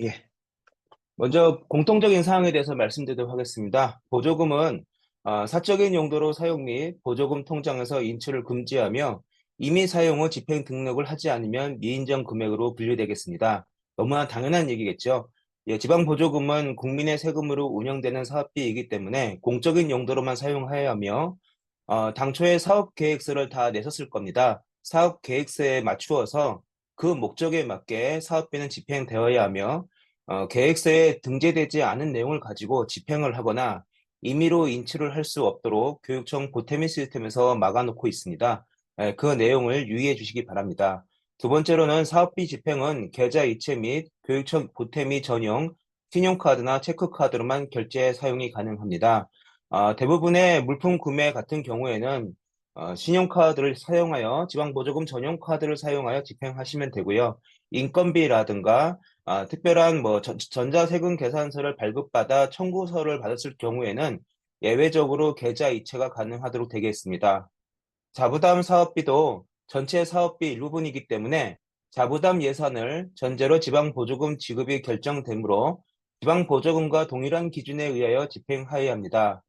예. 먼저 공통적인 사항에 대해서 말씀드리도록 하겠습니다. 보조금은 사적인 용도로 사용 및 보조금 통장에서 인출을 금지하며 이미 사용 후 집행 등록을 하지 않으면 미인정 금액으로 분류되겠습니다. 너무나 당연한 얘기겠죠. 예, 지방보조금은 국민의 세금으로 운영되는 사업비이기 때문에 공적인 용도로만 사용해야 하며 당초에 사업 계획서를 다 내셨을 겁니다. 사업 계획서에 맞추어서 그 목적에 맞게 사업비는 집행되어야 하며 계획서에 등재되지 않은 내용을 가지고 집행을 하거나 임의로 인출을 할 수 없도록 교육청 보태미 시스템에서 막아놓고 있습니다. 그 내용을 유의해 주시기 바랍니다. 두 번째로는 사업비 집행은 계좌 이체 및 교육청 보태미 전용 신용카드나 체크카드로만 결제 사용이 가능합니다. 대부분의 물품 구매 같은 경우에는 신용카드를 사용하여 지방보조금 전용 카드를 사용하여 집행하시면 되고요. 인건비라든가 특별한 뭐 전자세금 계산서를 발급받아 청구서를 받았을 경우에는 예외적으로 계좌 이체가 가능하도록 되겠습니다. 자부담 사업비도 전체 사업비 일부분이기 때문에 자부담 예산을 전제로 지방보조금 지급이 결정되므로 지방보조금과 동일한 기준에 의하여 집행하여야 합니다.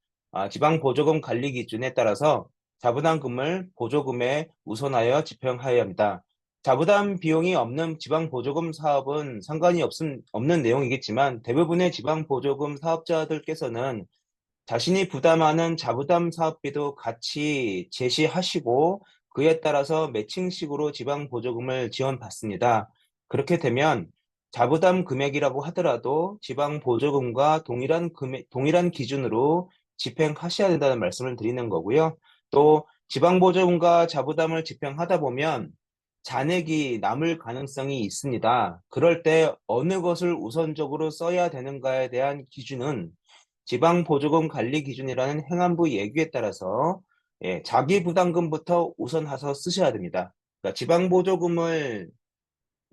지방보조금 관리 기준에 따라서 자부담금을 보조금에 우선하여 집행하여야 합니다. 자부담 비용이 없는 지방보조금 사업은 상관이 없는 내용이겠지만 대부분의 지방보조금 사업자들께서는 자신이 부담하는 자부담 사업비도 같이 제시하시고 그에 따라서 매칭식으로 지방보조금을 지원받습니다. 그렇게 되면 자부담 금액이라고 하더라도 지방보조금과 동일한 기준으로 집행하셔야 된다는 말씀을 드리는 거고요. 또 지방보조금과 자부담을 집행하다 보면 잔액이 남을 가능성이 있습니다. 그럴 때 어느 것을 우선적으로 써야 되는가에 대한 기준은 지방보조금 관리 기준이라는 행안부 예규에 따라서 자기 부담금부터 우선해서 쓰셔야 됩니다. 그러니까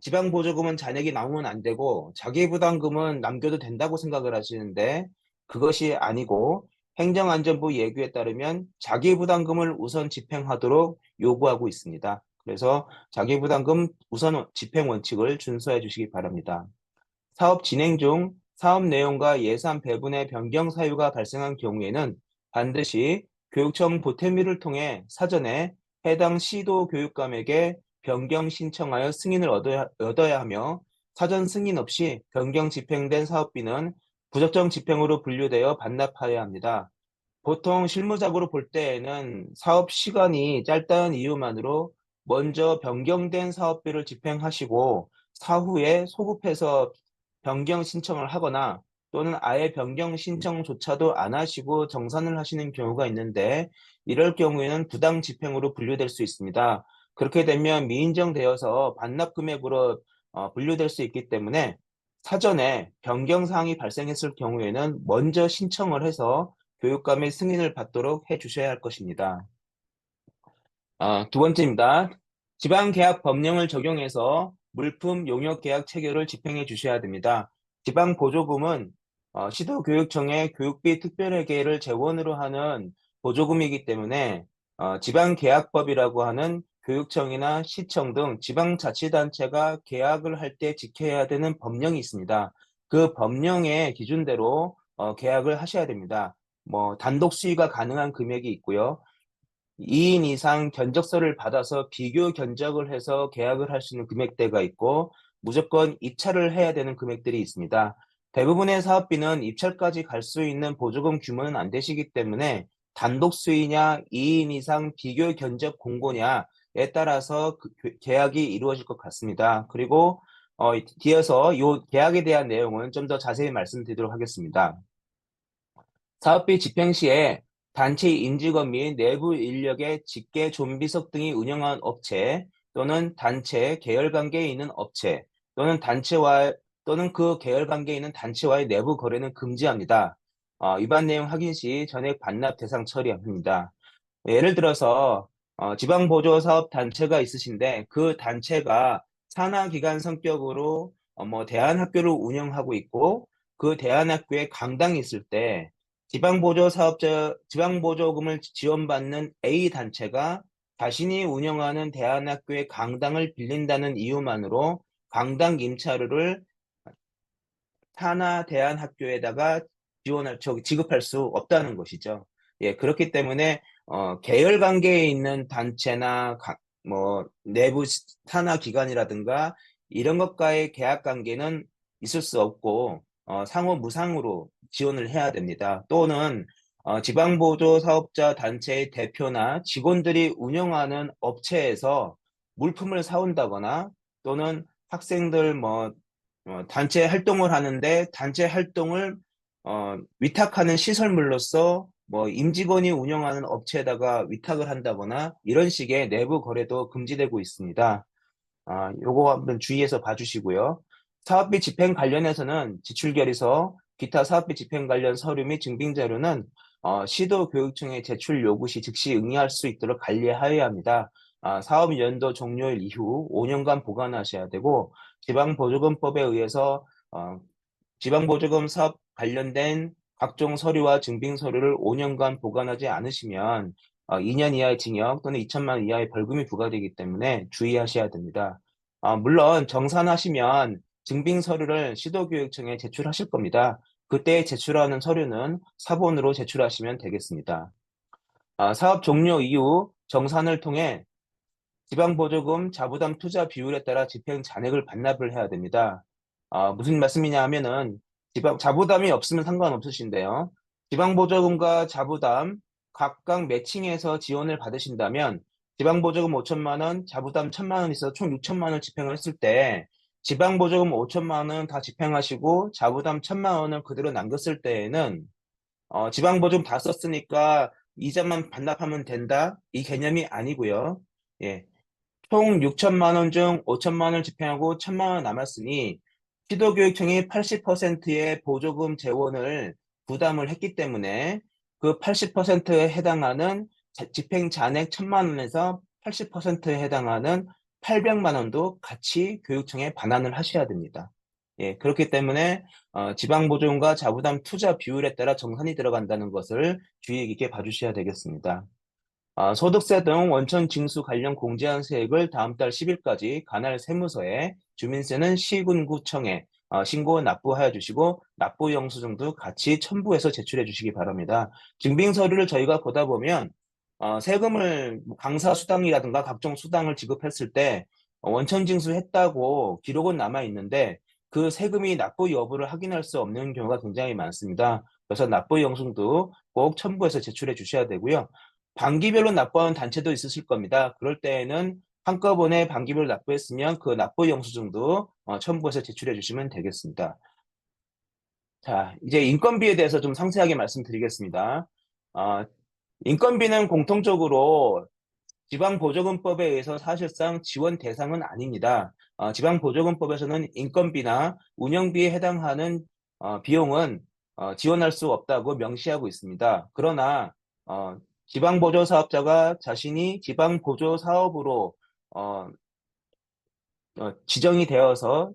지방보조금은 잔액이 남으면 안 되고 자기 부담금은 남겨도 된다고 생각을 하시는데 그것이 아니고 행정안전부 예규에 따르면 자기 부담금을 우선 집행하도록 요구하고 있습니다. 그래서 자기 부담금 우선 집행 원칙을 준수해 주시기 바랍니다. 사업 진행 중 사업 내용과 예산 배분의 변경 사유가 발생한 경우에는 반드시 교육청 보태미를 통해 사전에 해당 시도 교육감에게 변경 신청하여 승인을 얻어야 하며 사전 승인 없이 변경 집행된 사업비는 부적정 집행으로 분류되어 반납하여야 합니다. 보통 실무적으로 볼 때에는 사업 시간이 짧다는 이유만으로 먼저 변경된 사업비를 집행하시고 사후에 소급해서 변경 신청을 하거나 또는 아예 변경 신청조차도 안 하시고 정산을 하시는 경우가 있는데 이럴 경우에는 부당 집행으로 분류될 수 있습니다. 그렇게 되면 미인정되어서 반납 금액으로 분류될 수 있기 때문에 사전에 변경 사항이 발생했을 경우에는 먼저 신청을 해서 교육감의 승인을 받도록 해 주셔야 할 것입니다. 두 번째입니다. 지방계약 법령을 적용해서 물품 용역 계약 체결을 집행해 주셔야 됩니다. 지방보조금은 시도교육청의 교육비 특별회계를 재원으로 하는 보조금이기 때문에 지방계약법이라고 하는 교육청이나 시청 등 지방자치단체가 계약을 할 때 지켜야 되는 법령이 있습니다. 그 법령의 기준대로 계약을 하셔야 됩니다. 뭐 단독 수의가 가능한 금액이 있고요. 2인 이상 견적서를 받아서 비교 견적을 해서 계약을 할 수 있는 금액대가 있고 무조건 입찰을 해야 되는 금액들이 있습니다. 대부분의 사업비는 입찰까지 갈 수 있는 보조금 규모는 안 되시기 때문에 단독 수의냐 2인 이상 비교 견적 공고냐에 따라서 계약이 이루어질 것 같습니다. 그리고 뒤에서 이 계약에 대한 내용은 좀 더 자세히 말씀드리도록 하겠습니다. 사업비 집행 시에 단체 임직원 및 내부 인력의 직계 좀비석 등이 운영한 업체 또는 단체 계열 관계에 있는 업체 또는 그 계열 관계에 있는 단체와의 내부 거래는 금지합니다. 위반 내용 확인 시 전액 반납 대상 처리합니다. 예를 들어서 지방보조사업 단체가 있으신데 그 단체가 산하기관 성격으로 뭐 대안학교를 운영하고 있고 그 대안학교에 강당이 있을 때 지방보조금을 지원받는 A 단체가 자신이 운영하는 대안학교의 강당을 빌린다는 이유만으로 강당 임차료를 타나 대안학교에다가 지급할 수 없다는 것이죠. 예, 그렇기 때문에 계열 관계에 있는 단체나 뭐 내부 산하 기관이라든가 이런 것과의 계약 관계는 있을 수 없고 상호 무상으로 지원을 해야 됩니다. 또는 지방보조 사업자 단체의 대표나 직원들이 운영하는 업체에서 물품을 사온다거나 또는 학생들 단체 활동을 하는데 단체 활동을 위탁하는 시설물로서 뭐 임직원이 운영하는 업체에다가 위탁을 한다거나 이런 식의 내부 거래도 금지되고 있습니다. 요거 한번 주의해서 봐주시고요. 사업비 집행 관련해서는 지출결의서, 기타 사업비 집행 관련 서류 및 증빙 자료는 시도교육청에 제출 요구 시 즉시 응의할 수 있도록 관리하여야 합니다. 사업 연도 종료일 이후 5년간 보관하셔야 되고 지방보조금법에 의해서 지방보조금 사업 관련된 각종 서류와 증빙 서류를 5년간 보관하지 않으시면 2년 이하의 징역 또는 2천만 원 이하의 벌금이 부과되기 때문에 주의하셔야 됩니다. 물론 정산하시면 증빙 서류를 시도교육청에 제출하실 겁니다. 그때 제출하는 서류는 사본으로 제출하시면 되겠습니다. 사업 종료 이후 정산을 통해 지방보조금 자부담 투자 비율에 따라 집행 잔액을 반납을 해야 됩니다. 무슨 말씀이냐 하면은 자부담이 없으면 상관없으신데요. 지방보조금과 자부담 각각 매칭해서 지원을 받으신다면 지방보조금 5천만 원, 자부담 1천만 원이 있어서 총 6천만 원 집행을 했을 때 지방보조금 5천만 원 다 집행하시고 자부담 1천만 원을 그대로 남겼을 때에는 지방보조금 다 썼으니까 이자만 반납하면 된다? 이 개념이 아니고요. 예, 총 6천만 원 중 5천만 원 집행하고 1천만 원 남았으니 시도교육청이 80%의 보조금 재원을 부담을 했기 때문에 그 80%에 해당하는 집행 잔액 1천만 원에서 80%에 해당하는 800만 원도 같이 교육청에 반환을 하셔야 됩니다. 예, 그렇기 때문에 지방보조금과 자부담 투자 비율에 따라 정산이 들어간다는 것을 주의 깊게 봐주셔야 되겠습니다. 소득세 등 원천 징수 관련 공제한 세액을 다음 달 10일까지 관할 세무서에 주민세는 시군구청에 신고 납부하여 주시고 납부 영수증도 같이 첨부해서 제출해 주시기 바랍니다. 증빙 서류를 저희가 보다 보면 세금을 강사 수당이라든가 각종 수당을 지급했을 때 원천 징수했다고 기록은 남아 있는데 그 세금이 납부 여부를 확인할 수 없는 경우가 굉장히 많습니다. 그래서 납부 영수증도 꼭 첨부해서 제출해 주셔야 되고요. 반기별로 납부하는 단체도 있으실 겁니다. 그럴 때에는 한꺼번에 반기별로 납부했으면 그 납부 영수증도 첨부해서 제출해 주시면 되겠습니다. 자, 이제 인건비에 대해서 좀 상세하게 말씀드리겠습니다. 어, 인건비는 공통적으로 지방보조금법에 의해서 사실상 지원 대상은 아닙니다. 지방보조금법에서는 인건비나 운영비에 해당하는 비용은 지원할 수 없다고 명시하고 있습니다. 그러나 지방보조사업자가 자신이 지방보조사업으로 어, 지정이 되어서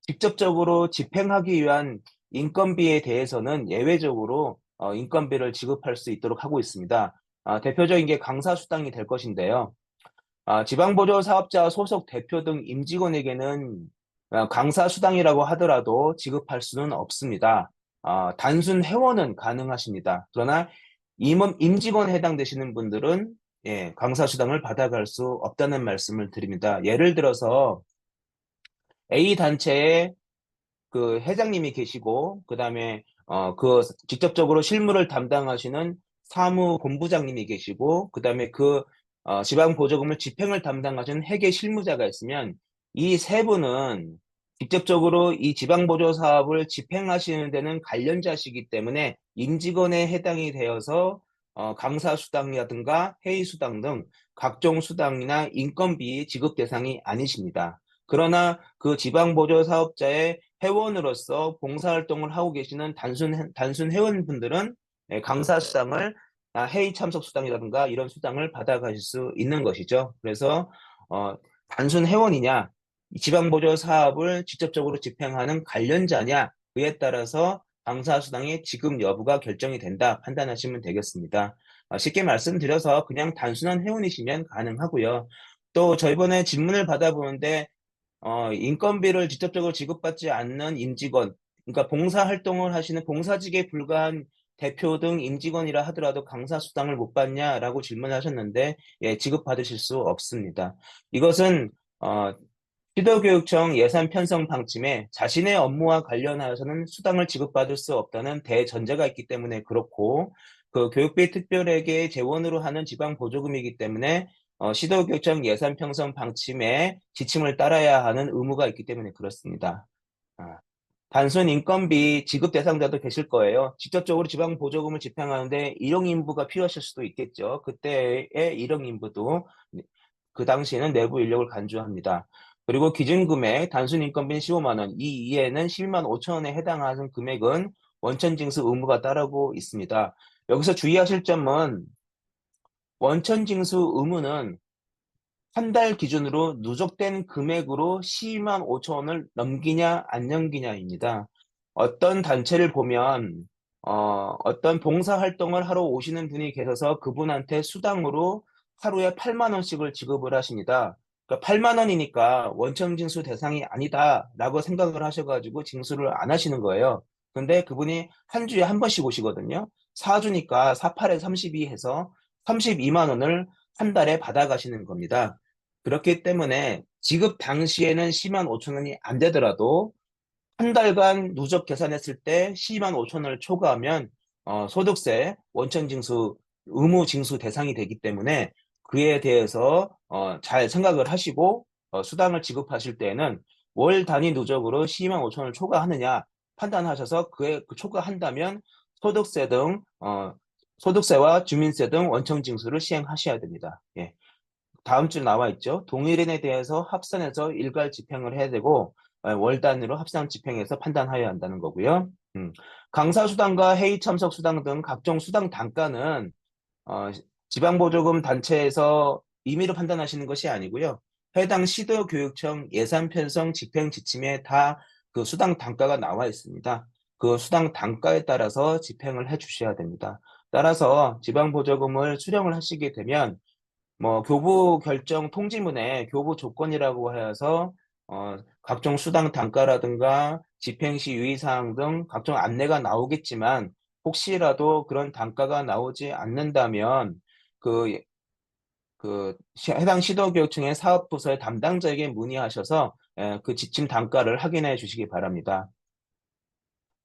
직접적으로 집행하기 위한 인건비에 대해서는 예외적으로 인건비를 지급할 수 있도록 하고 있습니다. 대표적인 게 강사수당이 될 것인데요. 지방보조사업자 소속 대표 등 임직원에게는 강사수당이라고 하더라도 지급할 수는 없습니다. 단순 회원은 가능하십니다. 그러나 임직원에 해당되시는 분들은 예, 강사수당을 받아갈 수 없다는 말씀을 드립니다. 예를 들어서 A 단체에 그 회장님이 계시고 그다음에 그 직접적으로 실무를 담당하시는 사무본부장님이 계시고 그다음에 그 지방 보조금을 집행을 담당하시는 회계 실무자가 있으면 이 세 분은 직접적으로 이 지방 보조 사업을 집행하시는 데는 관련자시기 때문에 임직원에 해당이 되어서 강사 수당이라든가 회의 수당 등 각종 수당이나 인건비 지급 대상이 아니십니다. 그러나 그 지방 보조 사업자의 회원으로서 봉사활동을 하고 계시는 단순 회원분들은 강사 수당을 회의 참석 수당이라든가 이런 수당을 받아가실 수 있는 것이죠. 그래서 단순 회원이냐, 지방보조 사업을 직접적으로 집행하는 관련자냐, 그에 따라서 강사 수당의 지급 여부가 결정이 된다 판단하시면 되겠습니다. 쉽게 말씀드려서 그냥 단순한 회원이시면 가능하고요. 또 저희번에 질문을 받아보는데 인건비를 직접적으로 지급받지 않는 임직원은 그러니까 봉사활동을 하시는 봉사직에 불과한 대표 등 임직원이라 하더라도 강사수당을 못 받냐라고 질문하셨는데, 예, 지급받으실 수 없습니다. 이것은 시도교육청 예산 편성 방침에 자신의 업무와 관련하여서는 수당을 지급받을 수 없다는 대전제가 있기 때문에 그렇고, 그 교육비 특별회계 재원으로 하는 지방 보조금이기 때문에 시도교육청 예산 편성 방침의 지침을 따라야 하는 의무가 있기 때문에 그렇습니다. 아, 단순 인건비 지급 대상자도 계실 거예요. 직접적으로 지방 보조금을 집행하는데 일용 인부가 필요하실 수도 있겠죠. 그때의 일용 인부도 그 당시에는 내부 인력을 간주합니다. 그리고 기준금액 단순 인건비는 15만 원, 이 이외에는 12만 5천 원에 해당하는 금액은 원천 징수 의무가 따르고 있습니다. 여기서 주의하실 점은 원천 징수 의무는 한 달 기준으로 누적된 금액으로 12만 5천 원을 넘기냐 안 넘기냐입니다. 어떤 단체를 보면 어떤 봉사활동을 하러 오시는 분이 계셔서 그분한테 수당으로 하루에 8만 원씩을 지급을 하십니다. 그러니까 8만 원이니까 원천 징수 대상이 아니다라고 생각을 하셔가지고 징수를 안 하시는 거예요. 근데 그분이 한 주에 한 번씩 오시거든요. 4주니까 48에 32 해서 32만 원을 한 달에 받아가시는 겁니다. 그렇기 때문에 지급 당시에는 12만 5천 원이 안 되더라도 한 달간 누적 계산했을 때 12만 5천 원을 초과하면 소득세 원천 징수 의무 징수 대상이 되기 때문에 그에 대해서 잘 생각을 하시고 수당을 지급하실 때에는 월 단위 누적으로 12만 5천 원을 초과하느냐 판단하셔서 그 초과한다면 소득세 등 소득세와 주민세 등 원천 징수를 시행하셔야 됩니다. 예. 다음 줄 나와 있죠. 동일인에 대해서 합산해서 일괄 집행을 해야 되고 월 단위로 합산 집행해서 판단하여야 한다는 거고요. 강사 수당과 회의 참석 수당 등 각종 수당 단가는 어, 지방보조금 단체에서 임의로 판단하시는 것이 아니고요. 해당 시도교육청 예산 편성 집행 지침에 다 그 수당 단가가 나와 있습니다. 그 수당 단가에 따라서 집행을 해 주셔야 됩니다. 따라서 지방보조금을 수령을 하시게 되면 뭐 교부 결정 통지문에 교부 조건이라고 해서 각종 수당 단가라든가 집행시 유의사항 등 각종 안내가 나오겠지만 혹시라도 그런 단가가 나오지 않는다면 그, 해당 시도교육청의 사업부서의 담당자에게 문의하셔서 그 지침 단가를 확인해 주시기 바랍니다.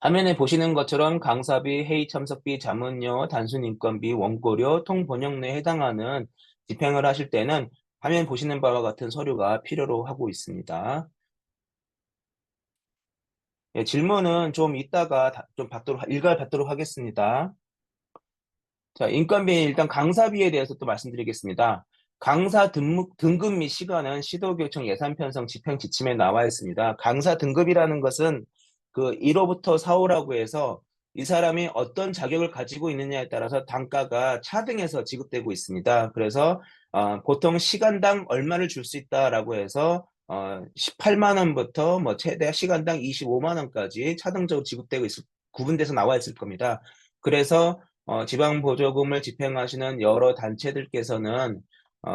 화면에 보시는 것처럼 강사비, 회의 참석비, 자문료, 단순 인건비, 원고료, 통번역료에 해당하는 집행을 하실 때는 화면 보시는 바와 같은 서류가 필요로 하고 있습니다. 예, 질문은 좀 이따가 좀 일괄 받도록 하겠습니다. 자, 인건비 일단 강사비에 대해서 또 말씀드리겠습니다. 강사 등급 및 시간은 시도교육청 예산 편성 집행 지침에 나와 있습니다. 강사 등급이라는 것은 그 1호부터 4호라고 해서 이 사람이 어떤 자격을 가지고 있느냐에 따라서 단가가 차등해서 지급되고 있습니다. 그래서 보통 시간당 얼마를 줄 수 있다라고 해서 18만 원부터 뭐 최대 시간당 25만 원까지 차등적으로 구분돼서 나와 있을 겁니다. 그래서 지방 보조금을 집행하시는 여러 단체들께서는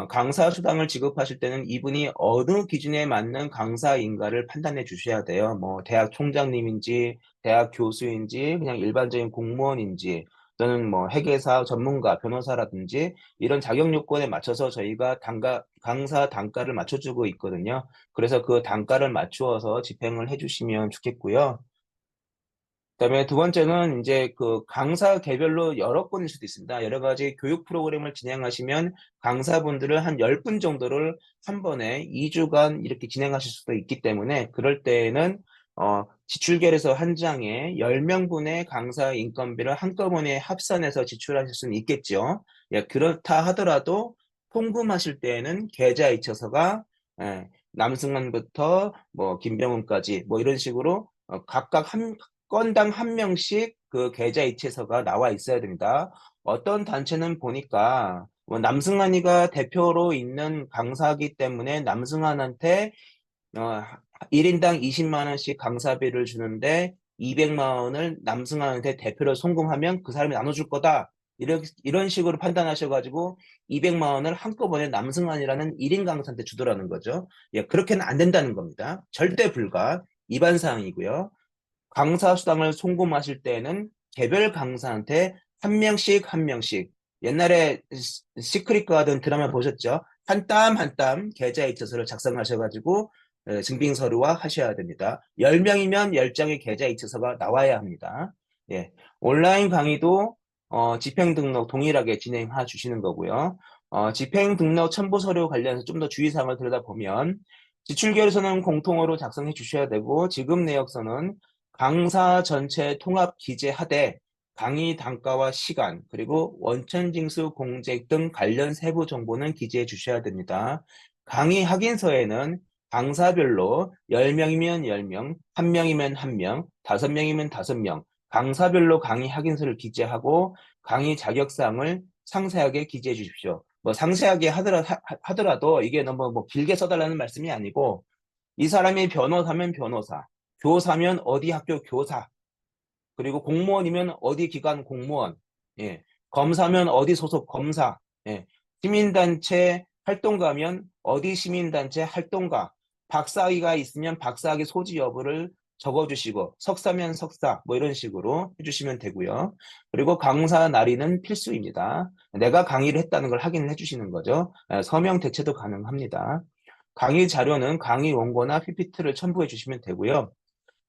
강사 수당을 지급하실 때는 이분이 어느 기준에 맞는 강사인가를 판단해 주셔야 돼요. 뭐 대학 총장님인지, 대학 교수인지, 그냥 일반적인 공무원인지, 또는 뭐 회계사 전문가, 변호사라든지 이런 자격 요건에 맞춰서 저희가 강사 단가를 맞춰주고 있거든요. 그래서 그 단가를 맞추어서 집행을 해주시면 좋겠고요. 그다음에 두 번째는 이제 그 강사 개별로 여러 건일 수도 있습니다. 여러 가지 교육 프로그램을 진행하시면 강사분들을 한 10분 정도를 한 번에 2주간 이렇게 진행하실 수도 있기 때문에 그럴 때에는 지출결에서 한 장에 10명분의 강사 인건비를 한꺼번에 합산해서 지출하실 수는 있겠죠. 예, 그렇다 하더라도 통금하실 때에는 계좌이체서가 남승환부터 뭐 김병훈까지 뭐 이런 식으로 각각 한 건당 한 명씩 그 계좌 이체서가 나와 있어야 됩니다. 어떤 단체는 보니까 뭐 남승환이가 대표로 있는 강사이기 때문에 남승환한테 어, 1인당 20만 원씩 강사비를 주는데 200만 원을 남승환한테 대표로 송금하면 그 사람이 나눠줄 거다. 이런 식으로 판단하셔가지고 200만 원을 한꺼번에 남승환이라는 1인 강사한테 주더라는 거죠. 예, 그렇게는 안 된다는 겁니다. 절대 불가. 위반 사항이고요. 강사 수당을 송금하실 때에는 개별 강사한테 한 명씩 한 명씩 옛날에 시크릿 가든 드라마 보셨죠? 한 땀 한 땀 계좌 이체서를 작성하셔가지고 증빙 서류화 하셔야 됩니다. 10명이면 10장의 계좌 이체서가 나와야 합니다. 예. 온라인 강의도 집행 등록 동일하게 진행해 주시는 거고요. 집행 등록 첨부 서류 관련해서 좀 더 주의사항을 들여다보면 지출결서는 공통어로 작성해 주셔야 되고 지급 내역서는 강사 전체 통합 기재하되 강의 단가와 시간, 그리고 원천징수 공제 등 관련 세부 정보는 기재해 주셔야 됩니다. 강의 확인서에는 강사별로 10명이면 10명, 1명이면 1명, 5명이면 5명, 강사별로 강의 확인서를 기재하고 강의 자격사항을 상세하게 기재해 주십시오. 뭐 상세하게 하더라도 이게 너무 뭐 길게 써달라는 말씀이 아니고 이 사람이 변호사면 변호사, 교사면 어디 학교 교사, 그리고 공무원이면 어디 기관 공무원, 예, 검사면 어디 소속 검사, 예, 시민단체 활동가면 어디 시민단체 활동가, 박사학위가 있으면 박사학위 소지 여부를 적어주시고 석사면 석사 뭐 이런 식으로 해주시면 되고요. 그리고 강사 날인은 필수입니다. 내가 강의를 했다는 걸 확인해 주시는 거죠. 서명 대체도 가능합니다. 강의 자료는 강의 원고나 PPT를 첨부해 주시면 되고요.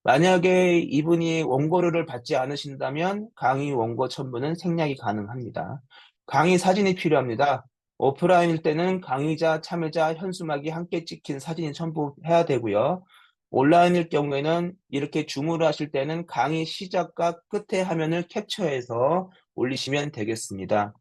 만약에 이분이 원고료를 받지 않으신다면 강의 원고 첨부는 생략이 가능합니다. 강의 사진이 필요합니다. 오프라인일 때는 강의자, 참여자, 현수막이 함께 찍힌 사진이 첨부해야 되고요. 온라인일 경우에는 이렇게 줌으로 하실 때는 강의 시작과 끝의 화면을 캡처해서 올리시면 되겠습니다.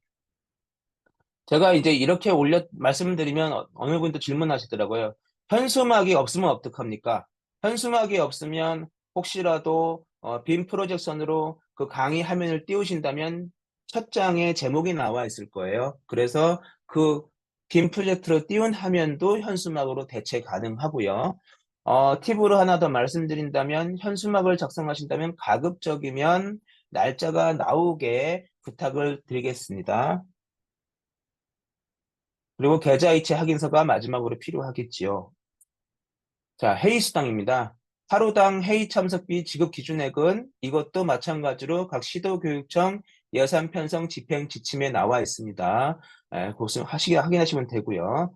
제가 이제 이렇게 말씀을 드리면 어느 분도 질문하시더라고요. 현수막이 없으면 어떡합니까? 현수막이 없으면 혹시라도 빔 프로젝션으로 그 강의 화면을 띄우신다면 첫 장에 제목이 나와 있을 거예요. 그래서 그 빔 프로젝트로 띄운 화면도 현수막으로 대체 가능하고요. 팁으로 하나 더 말씀드린다면 현수막을 작성하신다면 가급적이면 날짜가 나오게 부탁을 드리겠습니다. 그리고 계좌이체 확인서가 마지막으로 필요하겠지요. 자, 회의 수당입니다. 하루당 회의 참석비 지급 기준액은 이것도 마찬가지로 각 시도교육청 예산 편성 집행 지침에 나와 있습니다. 그것을 확인하시면 되고요.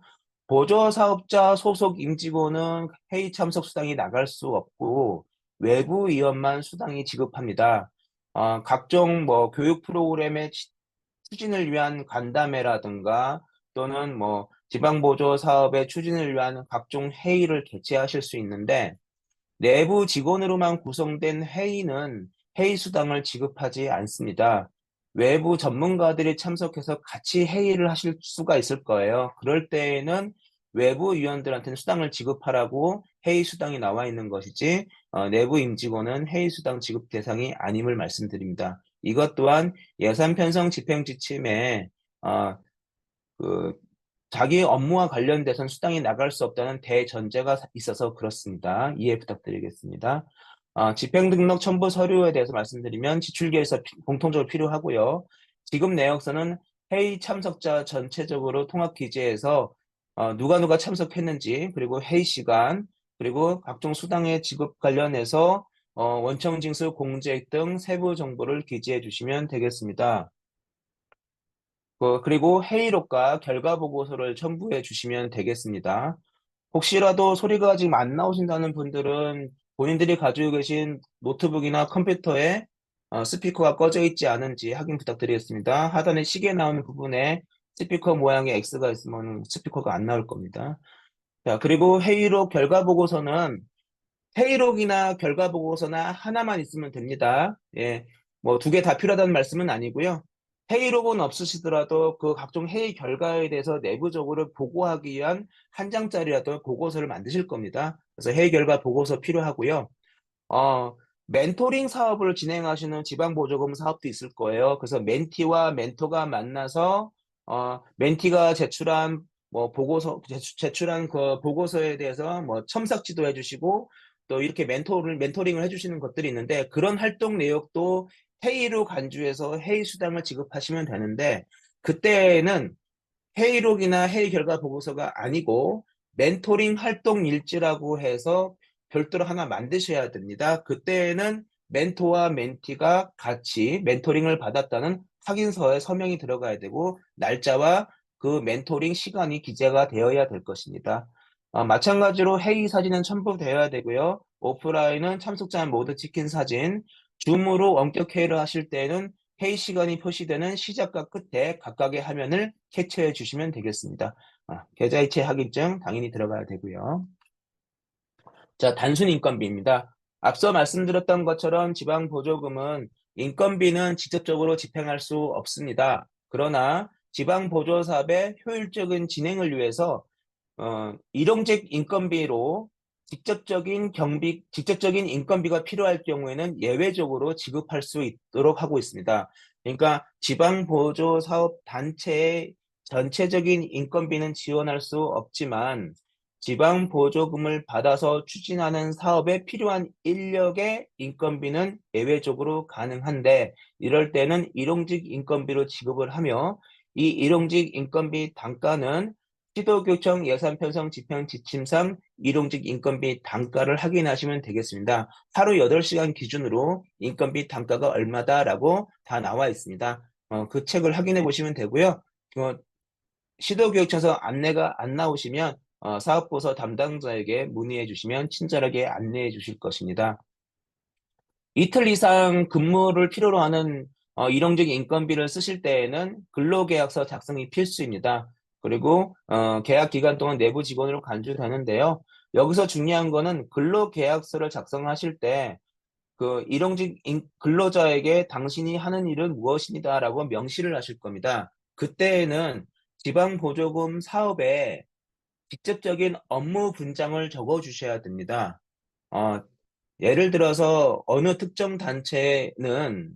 보조사업자 소속 임직원은 회의 참석 수당이 나갈 수 없고 외부 위원만 수당이 지급합니다. 각종 뭐 교육 프로그램의 추진을 위한 간담회라든가 또는 뭐 지방보조 사업의 추진을 위한 각종 회의를 개최하실 수 있는데 내부 직원으로만 구성된 회의는 회의 수당을 지급하지 않습니다. 외부 전문가들이 참석해서 같이 회의를 하실 수가 있을 거예요. 그럴 때에는 외부 위원들한테는 수당을 지급하라고 회의 수당이 나와 있는 것이지 내부 임직원은 회의 수당 지급 대상이 아님을 말씀드립니다. 이것 또한 예산 편성 집행 지침에 어, 그 자기 업무와 관련돼서는 수당이 나갈 수 없다는 대전제가 있어서 그렇습니다. 이해 부탁드리겠습니다. 집행등록 첨부 서류에 대해서 말씀드리면 지출계에서 공통적으로 필요하고요. 지급 내역서는 회의 참석자 전체적으로 통합 기재해서 누가 참석했는지 그리고 회의 시간 그리고 각종 수당의 지급 관련해서 원청징수 공제액 등 세부 정보를 기재해 주시면 되겠습니다. 그리고 회의록과 결과 보고서를 첨부해 주시면 되겠습니다. 혹시라도 소리가 지금 안 나오신다는 분들은 본인들이 가지고 계신 노트북이나 컴퓨터에 스피커가 꺼져 있지 않은지 확인 부탁드리겠습니다. 하단에 시계 나오는 부분에 스피커 모양의 X가 있으면 스피커가 안 나올 겁니다. 자, 그리고 회의록 결과 보고서는 회의록이나 결과 보고서나 하나만 있으면 됩니다. 예, 뭐 두 개 다 필요하다는 말씀은 아니고요. 회의록은 없으시더라도 그 각종 회의 결과에 대해서 내부적으로 보고하기 위한 한 장짜리라도 보고서를 만드실 겁니다. 그래서 회의 결과 보고서 필요하고요. 어, 멘토링 사업을 진행하시는 지방보조금 사업도 있을 거예요. 그래서 멘티와 멘토가 만나서 멘티가 제출한 뭐 보고서 제출한 그 보고서에 대해서 뭐 첨삭지도 해주시고 또 이렇게 멘토링을 해주시는 것들이 있는데 그런 활동 내역도 회의로 간주해서 회의 수당을 지급하시면 되는데 그때는 회의록이나 회의 결과 보고서가 아니고 멘토링 활동 일지라고 해서 별도로 하나 만드셔야 됩니다. 그때는 멘토와 멘티가 같이 멘토링을 받았다는 확인서에 서명이 들어가야 되고 날짜와 그 멘토링 시간이 기재가 되어야 될 것입니다. 마찬가지로 회의 사진은 첨부되어야 되고요. 오프라인은 참석자 모두 찍힌 사진, 줌으로 원격 회의를 하실 때에는 회의 시간이 표시되는 시작과 끝에 각각의 화면을 캡처해 주시면 되겠습니다. 계좌이체 확인증 당연히 들어가야 되고요. 자, 단순 인건비입니다. 앞서 말씀드렸던 것처럼 지방보조금은 인건비는 직접적으로 집행할 수 없습니다. 그러나 지방보조사업의 효율적인 진행을 위해서 일용직 인건비로 직접적인 인건비가 필요할 경우에는 예외적으로 지급할 수 있도록 하고 있습니다. 그러니까 지방보조사업 단체의 전체적인 인건비는 지원할 수 없지만 지방보조금을 받아서 추진하는 사업에 필요한 인력의 인건비는 예외적으로 가능한데 이럴 때는 일용직 인건비로 지급을 하며 이 일용직 인건비 단가는 시도교청 예산 편성 집행 지침상 일용직 인건비 단가를 확인하시면 되겠습니다. 하루 8시간 기준으로 인건비 단가가 얼마다라고 다 나와 있습니다. 그 책을 확인해 보시면 되고요. 시도교육청에서 안내가 안 나오시면 사업부서 담당자에게 문의해 주시면 친절하게 안내해 주실 것입니다. 이틀 이상 근무를 필요로 하는 일용직 인건비를 쓰실 때에는 근로계약서 작성이 필수입니다. 그리고 계약 기간 동안 내부 직원으로 간주되는데요. 여기서 중요한 거는 근로계약서를 작성하실 때 그 일용직 근로자에게 당신이 하는 일은 무엇입니다라고 명시를 하실 겁니다. 그때에는 지방보조금 사업에 직접적인 업무 분장을 적어 주셔야 됩니다. 어, 예를 들어서 어느 특정 단체는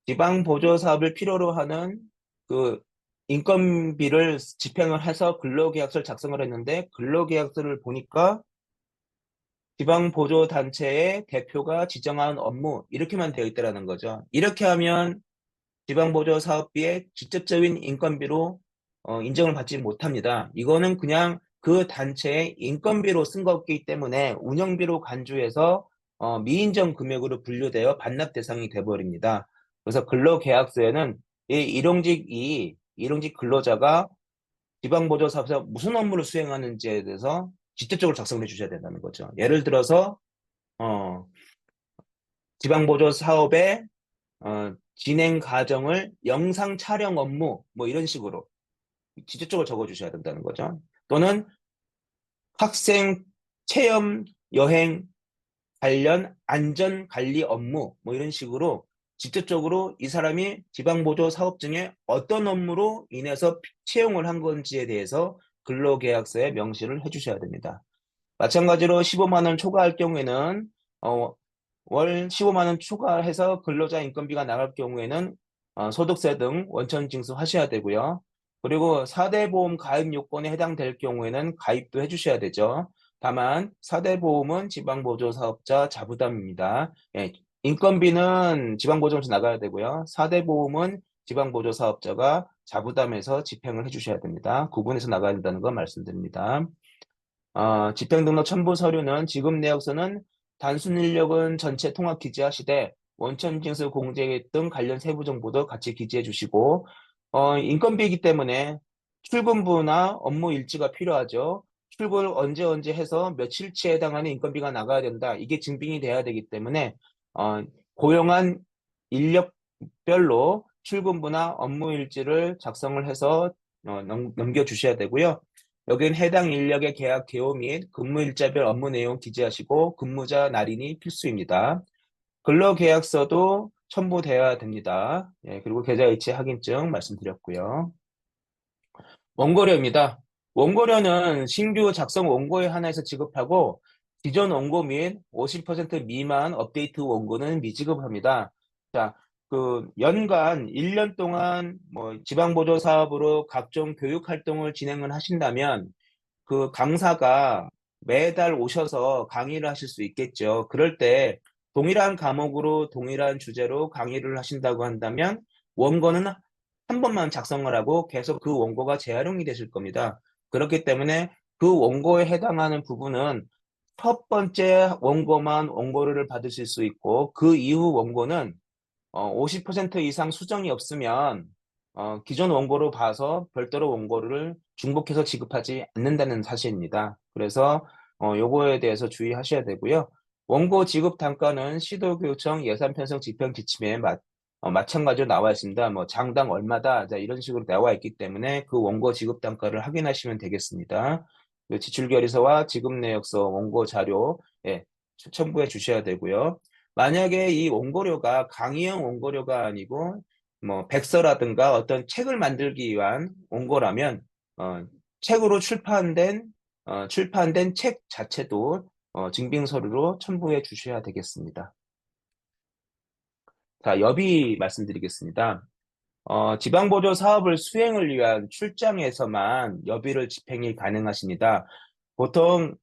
지방 보조 사업을 필요로 하는 그 인건비를 집행을 해서 근로계약서를 작성을 했는데 근로계약서를 보니까 지방 보조 단체의 대표가 지정한 업무 이렇게만 되어 있다라는 거죠. 이렇게 하면 지방보조 사업비의 직접적인 인건비로 인정을 받지 못합니다. 이거는 그냥 그 단체의 인건비로 쓴 거기 때문에 운영비로 간주해서 미인정 금액으로 분류되어 반납 대상이 돼버립니다. 그래서 근로계약서에는 이 일용직 근로자가 지방보조 사업에서 무슨 업무를 수행하는지에 대해서 직접적으로 작성해 주셔야 된다는 거죠. 예를 들어서 어, 지방보조 사업의 진행 과정을 영상 촬영 업무 뭐 이런 식으로 직접적으로 적어주셔야 된다는 거죠. 또는 학생 체험 여행 관련 안전 관리 업무 뭐 이런 식으로 직접적으로 이 사람이 지방보조 사업 중에 어떤 업무로 인해서 채용을 한 건지에 대해서 근로계약서에 명시를 해주셔야 됩니다. 마찬가지로 15만 원 초과할 경우에는 어, 월 15만 원 추가해서 근로자 인건비가 나갈 경우에는 소득세 등 원천 징수하셔야 되고요. 그리고 4대 보험 가입 요건에 해당될 경우에는 가입도 해주셔야 되죠. 다만 4대 보험은 지방보조사업자 자부담입니다. 예, 인건비는 지방보조에서 나가야 되고요. 4대 보험은 지방보조사업자가 자부담해서 집행을 해주셔야 됩니다. 구분해서 나가야 된다는 거 말씀드립니다. 집행등록 첨부 서류는 지급 내역서는 단순 인력은 전체 통합 기재하시되 원천징수 공제액 등 관련 세부 정보도 같이 기재해 주시고 인건비이기 때문에 출근부나 업무 일지가 필요하죠. 출근을 언제 해서 며칠치에 해당하는 인건비가 나가야 된다. 이게 증빙이 돼야 되기 때문에 고용한 인력별로 출근부나 업무 일지를 작성을 해서 넘겨주셔야 되고요. 여기는 해당 인력의 계약 개요 및 근무일자별 업무 내용 기재하시고 근무자 날인이 필수입니다. 근로계약서도 첨부되어야 됩니다. 예, 그리고 계좌이체 확인증 말씀드렸고요. 원고료입니다. 원고료는 신규 작성 원고에 한해서 지급하고 기존 원고 및 50% 미만 업데이트 원고는 미지급합니다. 자, 그 연간 1년 동안 뭐 지방보조 사업으로 각종 교육 활동을 진행을 하신다면 그 강사가 매달 오셔서 강의를 하실 수 있겠죠. 그럴 때 동일한 과목으로 동일한 주제로 강의를 하신다고 한다면 원고는 한 번만 작성을 하고 계속 그 원고가 재활용이 되실 겁니다. 그렇기 때문에 그 원고에 해당하는 부분은 첫 번째 원고만 원고료를 받으실 수 있고 그 이후 원고는 50% 이상 수정이 없으면 기존 원고로 봐서 별도로 원고를 중복해서 지급하지 않는다는 사실입니다. 그래서 요거에 대해서 주의하셔야 되고요. 원고 지급 단가는 시도교육청 예산 편성 집행 지침에 마찬가지로 나와 있습니다. 뭐 장당 얼마다 자, 이런 식으로 나와 있기 때문에 그 원고 지급 단가를 확인하시면 되겠습니다. 그 지출결의서와 지급내역서 원고 자료 예, 첨부해 주셔야 되고요. 만약에 이 원고료가 강의형 원고료가 아니고 뭐 백서라든가 어떤 책을 만들기 위한 원고라면 책으로 출판된 책 자체도 증빙 서류로 첨부해 주셔야 되겠습니다. 자, 여비 말씀드리겠습니다. 지방보조 사업을 수행을 위한 출장에서만 여비를 집행이 가능하십니다. 보통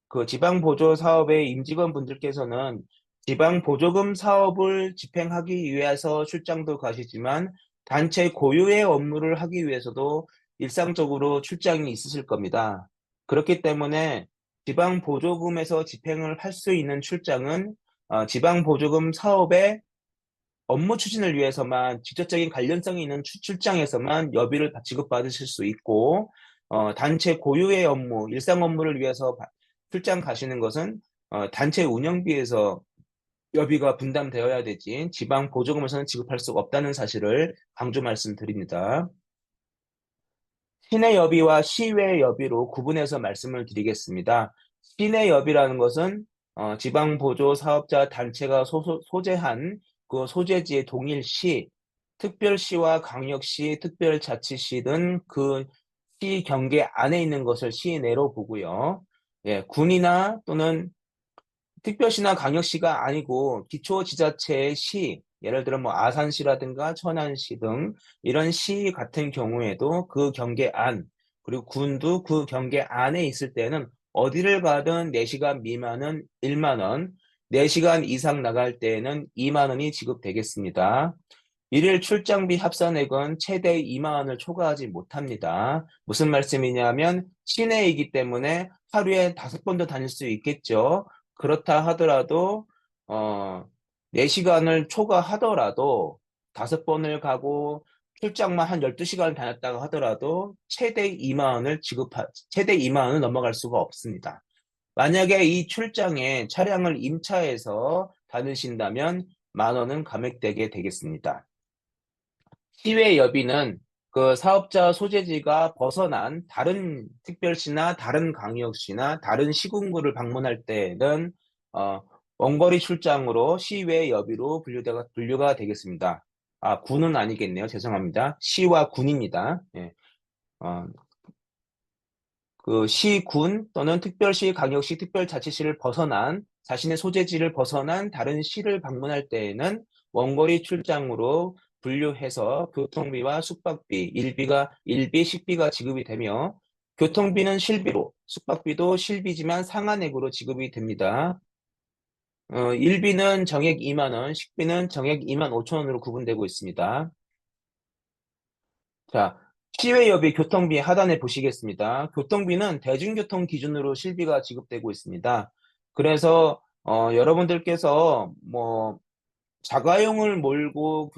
그 지방보조 사업의 임직원 분들께서는 지방보조금 사업을 집행하기 위해서 출장도 가시지만 단체 고유의 업무를 하기 위해서도 일상적으로 출장이 있으실 겁니다. 그렇기 때문에 지방보조금에서 집행을 할 수 있는 출장은 지방보조금 사업의 업무 추진을 위해서만 직접적인 관련성이 있는 출장에서만 여비를 지급받으실 수 있고 단체 고유의 업무, 일상 업무를 위해서 출장 가시는 것은 단체 운영비에서 여비가 분담되어야 되지 지방 보조금에서는 지급할 수 없다는 사실을 강조 말씀드립니다. 시내 여비와 시외 여비로 구분해서 말씀을 드리겠습니다. 시내 여비라는 것은 지방 보조 사업자 단체가 소재한 그 소재지의 동일시, 특별시와 광역시, 특별자치시 등 그 시 경계 안에 있는 것을 시내로 보고요. 예, 군이나 또는 특별시나 광역시가 아니고 기초지자체의 시, 예를 들어 뭐 아산시라든가 천안시 등 이런 시 같은 경우에도 그 경계 안, 그리고 군도 그 경계 안에 있을 때는 어디를 가든 4시간 미만은 1만 원, 4시간 이상 나갈 때에는 2만 원이 지급되겠습니다. 일일 출장비 합산액은 최대 2만 원을 초과하지 못합니다. 무슨 말씀이냐면 시내이기 때문에 하루에 5번도 다닐 수 있겠죠. 그렇다 하더라도 4시간을 초과하더라도 5번을 가고 출장만 한 12시간 다녔다고 하더라도 최대 2만 원을 넘어갈 수가 없습니다. 만약에 이 출장에 차량을 임차해서 다니신다면 1만 원은 감액되게 되겠습니다. 시외 여비는 그 사업자 소재지가 벗어난 다른 특별시나 다른 광역시나 다른 시군구를 방문할 때는 어, 원거리 출장으로 시외 여비로 분류가 되겠습니다. 아, 군은 아니겠네요. 죄송합니다. 시와 군입니다. 예. 어, 그 시군 또는 특별시, 광역시, 특별자치시를 벗어난 자신의 소재지를 벗어난 다른 시를 방문할 때에는 원거리 출장으로 분류해서 교통비와 숙박비, 일비, 식비가 지급이 되며 교통비는 실비로, 숙박비도 실비지만 상한액으로 지급이 됩니다. 일비는 정액 2만 원, 식비는 정액 2만 5천 원으로 구분되고 있습니다. 자, 시외여비 교통비 하단에 보시겠습니다. 교통비는 대중교통 기준으로 실비가 지급되고 있습니다. 그래서 여러분들께서 뭐 자가용을 몰고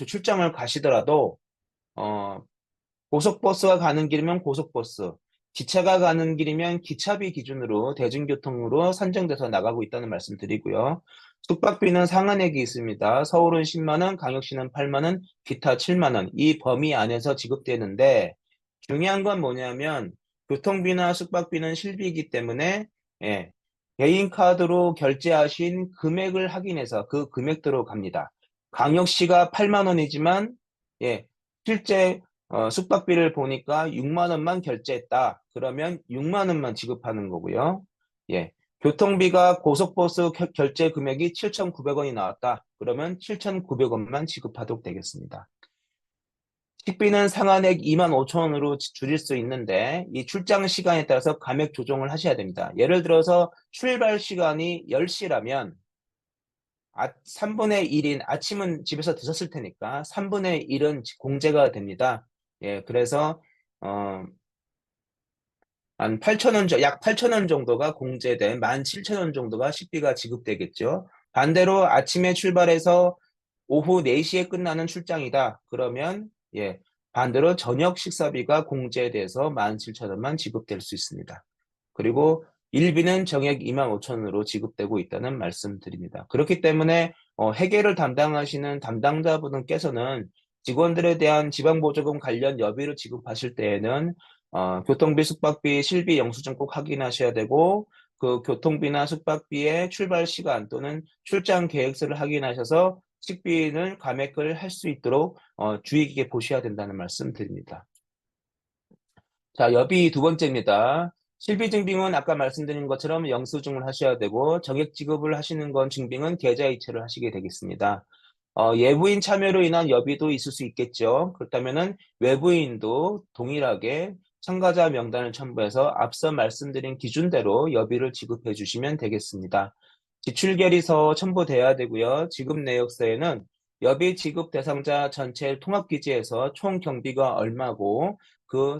출장을 가시더라도 어, 고속버스가 가는 길이면 고속버스, 기차가 가는 길이면 기차비 기준으로 대중교통으로 산정돼서 나가고 있다는 말씀 드리고요. 숙박비는 상한액이 있습니다. 서울은 10만 원, 광역시는 8만 원, 기타 7만 원. 이 범위 안에서 지급되는데 중요한 건 뭐냐면 교통비나 숙박비는 실비이기 때문에 예, 개인 카드로 결제하신 금액을 확인해서 그 금액대로 갑니다. 광역시가 8만 원이지만 예, 실제 숙박비를 보니까 6만 원만 결제했다. 그러면 6만 원만 지급하는 거고요. 예. 교통비가 고속버스 결제 금액이 7,900원이 나왔다. 그러면 7,900원만 지급하도록 되겠습니다. 식비는 상한액 2만 5천 원으로 줄일 수 있는데 이 출장 시간에 따라서 감액 조정을 하셔야 됩니다. 예를 들어서 출발 시간이 10시라면 3분의 1인 아침은 집에서 드셨을 테니까 3분의 1은 공제가 됩니다. 예, 그래서 어, 한 8천 원, 약 8천 원 정도가 공제된 17,000원 정도가 식비가 지급되겠죠. 반대로 아침에 출발해서 오후 4시에 끝나는 출장이다. 그러면 예, 반대로 저녁 식사비가 공제돼서 17,000원만 지급될 수 있습니다. 그리고 일비는 정액 25,000원으로 지급되고 있다는 말씀드립니다. 그렇기 때문에 회계를 담당하시는 담당자분께서는 직원들에 대한 지방보조금 관련 여비를 지급하실 때에는 교통비, 숙박비, 실비, 영수증 꼭 확인하셔야 되고 그 교통비나 숙박비의 출발 시간 또는 출장 계획서를 확인하셔서 식비는 감액을 할 수 있도록 주의 깊게 보셔야 된다는 말씀 드립니다. 자, 여비 두 번째입니다. 실비 증빙은 아까 말씀드린 것처럼 영수증을 하셔야 되고 정액 지급을 하시는 건 증빙은 계좌이체를 하시게 되겠습니다. 예부인 참여로 인한 여비도 있을 수 있겠죠. 그렇다면은 외부인도 동일하게 참가자 명단을 첨부해서 앞서 말씀드린 기준대로 여비를 지급해 주시면 되겠습니다. 지출결의서 첨부돼야 되고요. 지급 내역서에는 여비 지급 대상자 전체 통합기지에서 총 경비가 얼마고 그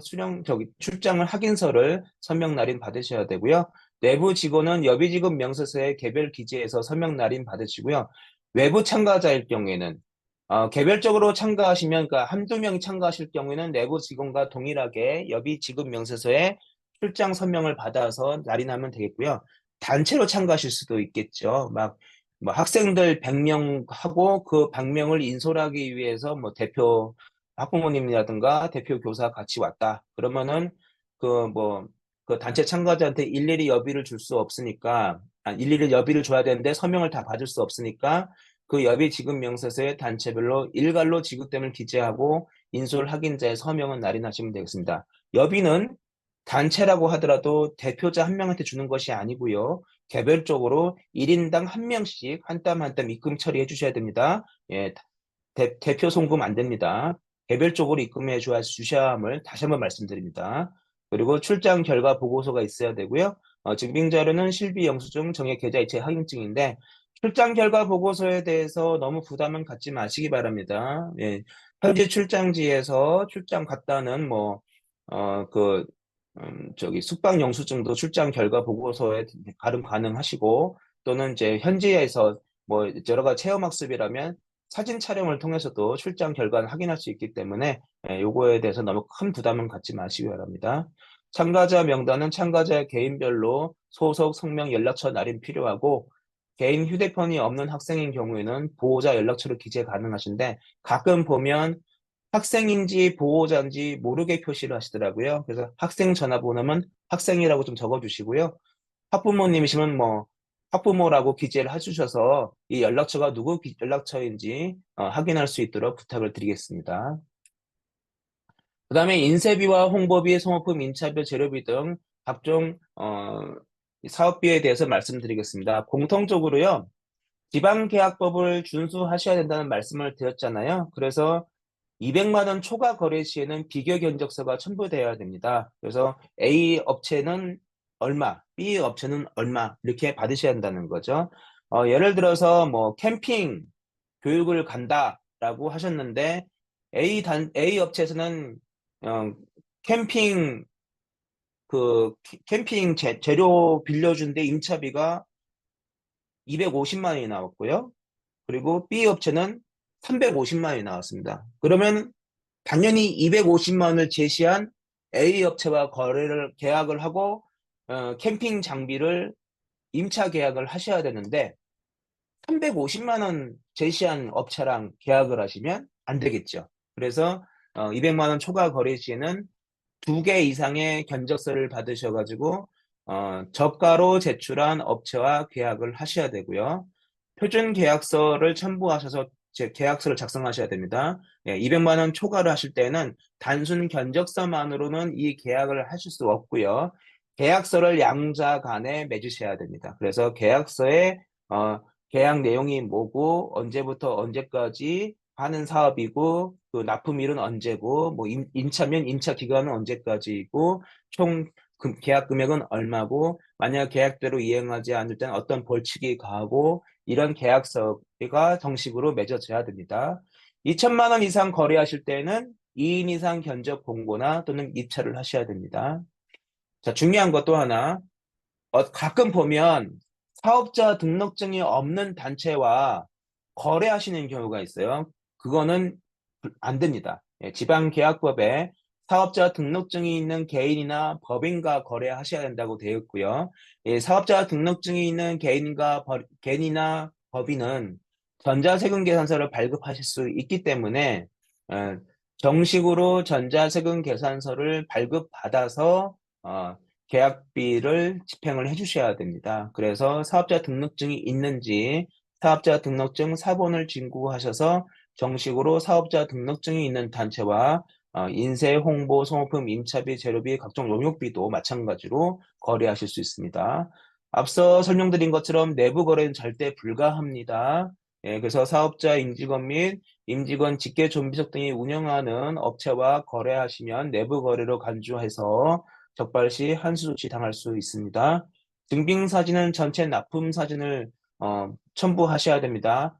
출장을 확인서를 서명 날인 받으셔야 되고요. 내부 직원은 여비 지급 명세서의 개별 기지에서 서명 날인 받으시고요. 외부 참가자일 경우에는 개별적으로 참가하시면 그러니까 한두 명이 참가하실 경우에는 내부 직원과 동일하게 여비 지급 명세서에 출장 서명을 받아서 날인하면 되겠고요. 단체로 참가하실 수도 있겠죠. 뭐 학생들 100명 하고 그 100명을 인솔하기 위해서 뭐 대표 학부모님이라든가 대표 교사 같이 왔다. 그러면은 그 단체 참가자한테 일일이 여비를 줄 수 없으니까 일일이 여비를 줘야 되는데 서명을 다 받을 수 없으니까 그 여비 지급 명세서에 단체별로 일괄로 지급됨을 기재하고 인솔 확인자의 서명은 날인하시면 되겠습니다. 여비는 단체라고 하더라도 대표자 한 명한테 주는 것이 아니고요. 개별적으로 1인당 한 명씩 한 땀 한 땀 입금 처리해 주셔야 됩니다. 예, 대표 송금 안 됩니다. 개별적으로 입금해 주셔야 함을 다시 한번 말씀드립니다. 그리고 출장 결과 보고서가 있어야 되고요. 증빙 자료는 실비 영수증, 정액 계좌이체 확인증인데 출장 결과 보고서에 대해서 너무 부담은 갖지 마시기 바랍니다. 예, 현지 출장지에서 출장 갔다는 숙박 영수증도 출장 결과 보고서에 가름 가능하시고 또는 이제 현지에서 뭐 여러 가지 체험학습이라면 사진 촬영을 통해서도 출장 결과를 확인할 수 있기 때문에 요거에 대해서 너무 큰 부담은 갖지 마시기 바랍니다. 참가자 명단은 참가자의 개인별로 소속, 성명, 연락처 날인 필요하고 개인 휴대폰이 없는 학생인 경우에는 보호자 연락처로 기재 가능하신데 가끔 보면 학생인지 보호자인지 모르게 표시를 하시더라고요. 그래서 학생 전화번호는 학생이라고 좀 적어주시고요. 학부모님이시면 학부모라고 기재를 해주셔서 이 연락처가 누구 연락처인지 확인할 수 있도록 부탁을 드리겠습니다. 그 다음에 인쇄비와 홍보비, 소모품, 인차비, 재료비 등 각종 사업비에 대해서 말씀드리겠습니다. 공통적으로요. 지방계약법을 준수하셔야 된다는 말씀을 드렸잖아요. 그래서 200만 원 초과 거래 시에는 비교 견적서가 첨부되어야 됩니다. 그래서 A 업체는 얼마, B 업체는 얼마 이렇게 받으셔야 한다는 거죠. 예를 들어서 뭐 캠핑 교육을 간다라고 하셨는데 A 업체에서는 어, 캠핑 캠핑 재료 빌려준데 임차비가 250만 원이 나왔고요. 그리고 B 업체는 350만 원이 나왔습니다. 그러면 당연히 250만 원을 제시한 A 업체와 계약을 하고 캠핑 장비를 임차 계약을 하셔야 되는데 350만 원 제시한 업체랑 계약을 하시면 안 되겠죠. 그래서 200만 원 초과 거래 시에는 2개 이상의 견적서를 받으셔가지고 저가로 제출한 업체와 계약을 하셔야 되고요. 표준 계약서를 첨부하셔서 계약서를 작성하셔야 됩니다. 200만 원 초과를 하실 때는 단순 견적서만으로는 이 계약을 하실 수 없고요. 계약서를 양자 간에 맺으셔야 됩니다. 그래서 계약서에 계약 내용이 뭐고 언제부터 언제까지 하는 사업이고 그 납품일은 언제고 뭐 임차면 임차 기간은 언제까지이고 총 계약 금액은 얼마고 만약 계약대로 이행하지 않을 때는 어떤 벌칙이 가하고 이런 계약서가 정식으로 맺어져야 됩니다. 2천만 원 이상 거래하실 때는 2인 이상 견적 공고나 또는 입찰을 하셔야 됩니다. 자, 중요한 것 또 하나. 가끔 보면 사업자 등록증이 없는 단체와 거래하시는 경우가 있어요. 그거는 안 됩니다. 예, 지방계약법에 사업자 등록증이 있는 개인이나 법인과 거래하셔야 된다고 되어 있고요. 예, 사업자 등록증이 있는 개인이나 법인은 전자세금계산서를 발급하실 수 있기 때문에 어, 정식으로 전자세금계산서를 발급받아서 계약비를 집행을 해주셔야 됩니다. 그래서 사업자 등록증이 있는지 사업자 등록증 사본을 진구하셔서 정식으로 사업자 등록증이 있는 단체와 인쇄, 홍보, 소모품, 임차비, 재료비, 각종 용역비도 마찬가지로 거래하실 수 있습니다. 앞서 설명드린 것처럼 내부 거래는 절대 불가합니다. 예, 그래서 사업자 임직원 및 임직원 직계 좀비속 등이 운영하는 업체와 거래하시면 내부 거래로 간주해서 적발 시 한수 조치 당할 수 있습니다. 증빙 사진은 전체 납품 사진을 첨부하셔야 됩니다.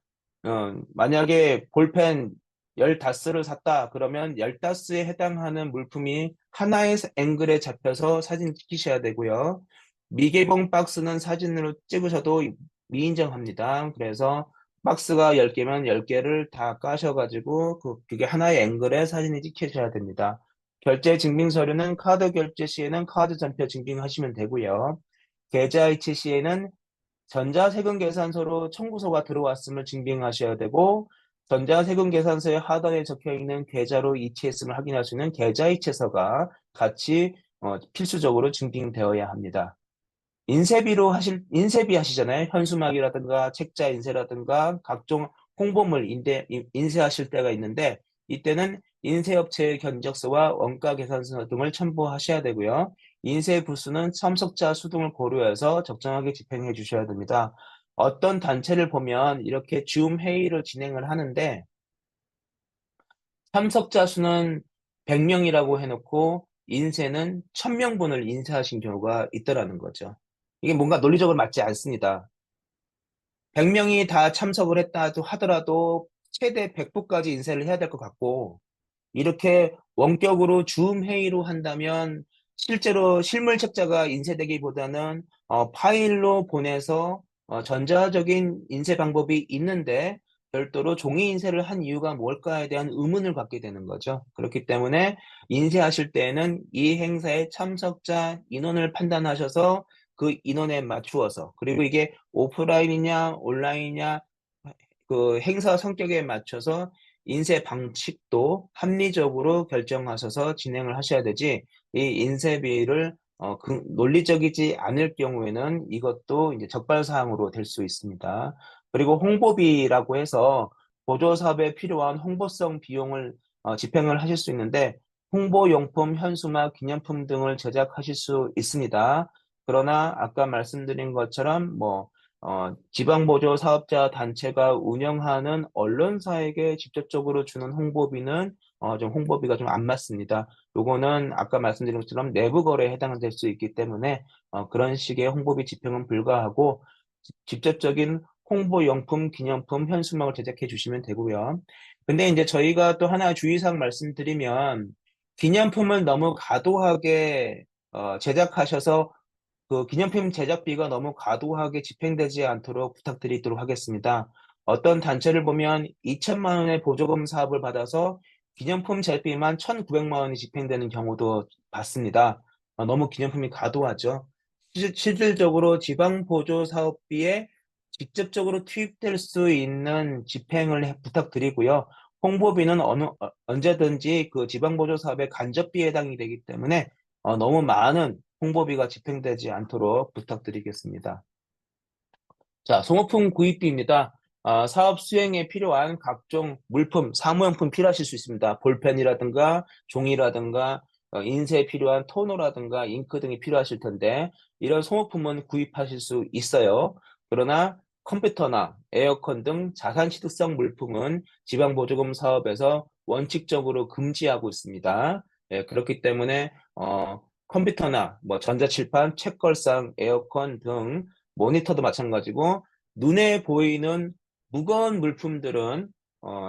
만약에 볼펜 15를 샀다 그러면 15에 해당하는 물품이 하나의 앵글에 잡혀서 사진 찍히셔야 되고요. 미개봉 박스는 사진으로 찍으셔도 미인정합니다. 그래서 박스가 10개면 10개를 다 까셔가지고 그게 하나의 앵글에 사진이 찍히셔야 됩니다. 결제 증빙 서류는 카드 결제 시에는 카드 전표 증빙하시면 되고요. 계좌 이체 시에는 전자세금계산서로 청구서가 들어왔음을 증빙하셔야 되고 전자세금계산서의 하단에 적혀 있는 계좌로 이체했음을 확인할 수 있는 계좌이체서가 같이 필수적으로 증빙되어야 합니다. 인쇄비 하시잖아요. 현수막이라든가 책자 인쇄라든가 각종 홍보물 인쇄하실 때가 있는데 이때는 인쇄업체의 견적서와 원가 계산서 등을 첨부하셔야 되고요. 인쇄 부수는 참석자 수 등을 고려해서 적정하게 집행해 주셔야 됩니다. 어떤 단체를 보면 이렇게 줌 회의를 진행을 하는데 참석자 수는 100명이라고 해놓고 인쇄는 1000명분을 인쇄하신 경우가 있더라는 거죠. 이게 뭔가 논리적으로 맞지 않습니다. 100명이 다 참석을 했다 하더라도 최대 100부까지 인쇄를 해야 될 것 같고 이렇게 원격으로 줌 회의로 한다면 실제로 실물 책자가 인쇄되기보다는 파일로 보내서 전자적인 인쇄 방법이 있는데 별도로 종이 인쇄를 한 이유가 뭘까에 대한 의문을 갖게 되는 거죠. 그렇기 때문에 인쇄하실 때에는 이 행사의 참석자 인원을 판단하셔서 그 인원에 맞추어서 그리고 이게 오프라인이냐 온라인이냐 그 행사 성격에 맞춰서 인쇄 방식도 합리적으로 결정하셔서 진행을 하셔야 되지, 이 인쇄비를 논리적이지 않을 경우에는 이것도 이제 적발 사항으로 될 수 있습니다. 그리고 홍보비라고 해서 보조사업에 필요한 홍보성 비용을 집행을 하실 수 있는데 홍보용품, 현수막, 기념품 등을 제작하실 수 있습니다. 그러나 아까 말씀드린 것처럼 지방보조 사업자 단체가 운영하는 언론사에게 직접적으로 주는 홍보비는 좀 홍보비가 좀 안 맞습니다. 요거는 아까 말씀드린 것처럼 내부 거래에 해당될 수 있기 때문에 그런 식의 홍보비 집행은 불가하고 직접적인 홍보용품, 기념품, 현수막을 제작해 주시면 되고요. 근데 이제 저희가 또 하나 주의사항 말씀드리면 기념품을 너무 과도하게 제작하셔서 그 기념품 제작비가 너무 과도하게 집행되지 않도록 부탁드리도록 하겠습니다. 어떤 단체를 보면 2천만 원의 보조금 사업을 받아서 기념품 제작비만 1,900만 원이 집행되는 경우도 봤습니다. 너무 기념품이 과도하죠. 실질적으로 지방 보조 사업비에 직접적으로 투입될 수 있는 집행을 부탁드리고요. 홍보비는 언제든지 그 지방 보조 사업의 간접비에 해당이 되기 때문에 너무 많은 홍보비가 집행되지 않도록 부탁드리겠습니다. 자, 소모품 구입비입니다. 사업 수행에 필요한 각종 물품, 사무용품 필요하실 수 있습니다. 볼펜이라든가 종이라든가 인쇄에 필요한 토너라든가 잉크 등이 필요하실 텐데 이런 소모품은 구입하실 수 있어요. 그러나 컴퓨터나 에어컨 등 자산취득성 물품은 지방보조금 사업에서 원칙적으로 금지하고 있습니다. 예, 그렇기 때문에 컴퓨터나 전자칠판, 책걸상, 에어컨 등 모니터도 마찬가지고 눈에 보이는 무거운 물품들은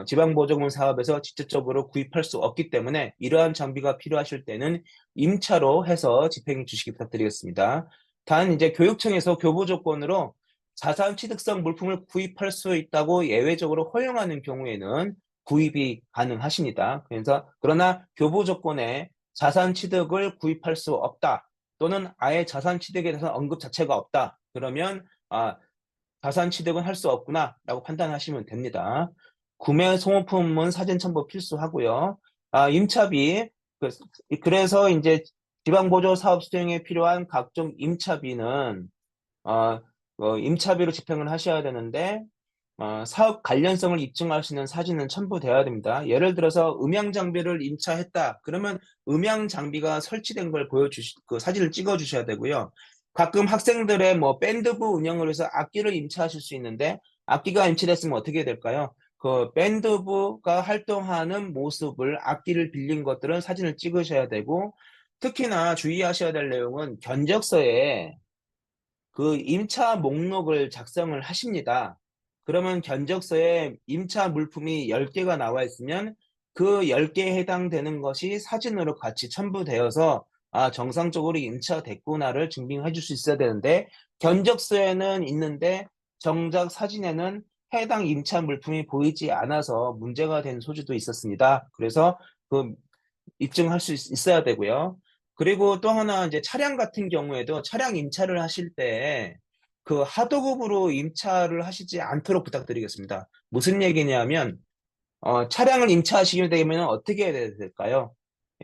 지방보조금 사업에서 직접적으로 구입할 수 없기 때문에 이러한 장비가 필요하실 때는 임차로 해서 집행해 주시기 부탁드리겠습니다. 단 이제 교육청에서 교부 조건으로 자산 취득성 물품을 구입할 수 있다고 예외적으로 허용하는 경우에는 구입이 가능하십니다. 그래서 그러나 교부 조건에 자산 취득을 구입할 수 없다 또는 아예 자산 취득에 대해서 언급 자체가 없다. 그러면 자산 취득은 할 수 없구나라고 판단하시면 됩니다. 구매 소모품은 사진 첨부 필수하고요. 임차비 그래서 이제 지방보조 사업 수행에 필요한 각종 임차비는 어, 임차비로 집행을 하셔야 되는데 사업 관련성을 입증할 수 있는 사진은 첨부되어야 됩니다. 예를 들어서 음향 장비를 임차했다. 그러면 음향 장비가 설치된 걸 그 사진을 찍어 주셔야 되고요. 가끔 학생들의 뭐 밴드부 운영을 위해서 악기를 임차하실 수 있는데 악기가 임차됐으면 어떻게 될까요? 그 밴드부가 활동하는 모습을 악기를 빌린 것들은 사진을 찍으셔야 되고 특히나 주의하셔야 될 내용은 견적서에 그 임차 목록을 작성을 하십니다. 그러면 견적서에 임차 물품이 10개가 나와 있으면 그 10개에 해당되는 것이 사진으로 같이 첨부되어서 정상적으로 임차됐구나를 증빙해 줄 수 있어야 되는데 견적서에는 있는데 정작 사진에는 해당 임차 물품이 보이지 않아서 문제가 된 소지도 있었습니다. 그래서 그 입증할 수 있어야 되고요. 그리고 또 하나 이제 차량 같은 경우에도 차량 임차를 하실 때 그 하도급으로 임차를 하시지 않도록 부탁드리겠습니다. 무슨 얘기냐면 차량을 임차하시게 되면 어떻게 해야 될까요?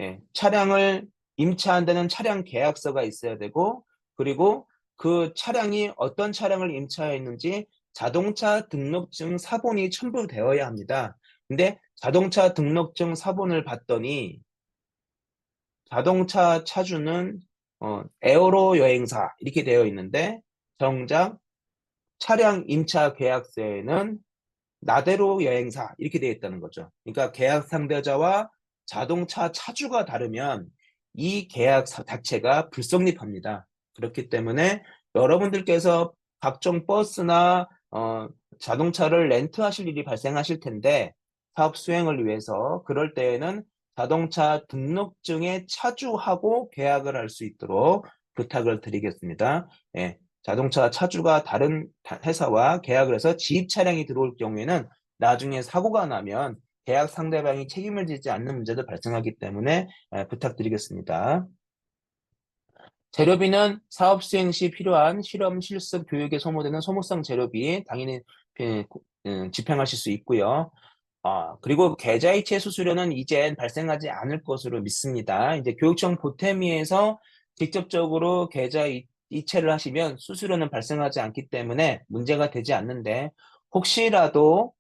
예, 차량을 임차한다는 차량 계약서가 있어야 되고 그리고 그 차량이 어떤 차량을 임차했는지 자동차 등록증 사본이 첨부되어야 합니다. 근데 자동차 등록증 사본을 봤더니 자동차 차주는 에어로 여행사 이렇게 되어 있는데 정작 차량 임차 계약서에는 나대로 여행사 이렇게 되어 있다는 거죠. 그러니까 계약 상대자와 자동차 차주가 다르면 이 계약 자체가 불성립합니다. 그렇기 때문에 여러분들께서 각종 버스나 자동차를 렌트하실 일이 발생하실 텐데 사업 수행을 위해서 그럴 때에는 자동차 등록증에 차주하고 계약을 할 수 있도록 부탁을 드리겠습니다. 예, 자동차 차주가 다른 회사와 계약을 해서 지입 차량이 들어올 경우에는 나중에 사고가 나면 계약 상대방이 책임을 지지 않는 문제도 발생하기 때문에 부탁드리겠습니다. 재료비는 사업 수행 시 필요한 실험, 실습, 교육에 소모되는 소모성 재료비 당연히 집행하실 수 있고요. 그리고 계좌이체 수수료는 이젠 발생하지 않을 것으로 믿습니다. 이제 교육청 보태미에서 직접적으로 이체를 하시면 수수료는 발생하지 않기 때문에 문제가 되지 않는데 혹시라도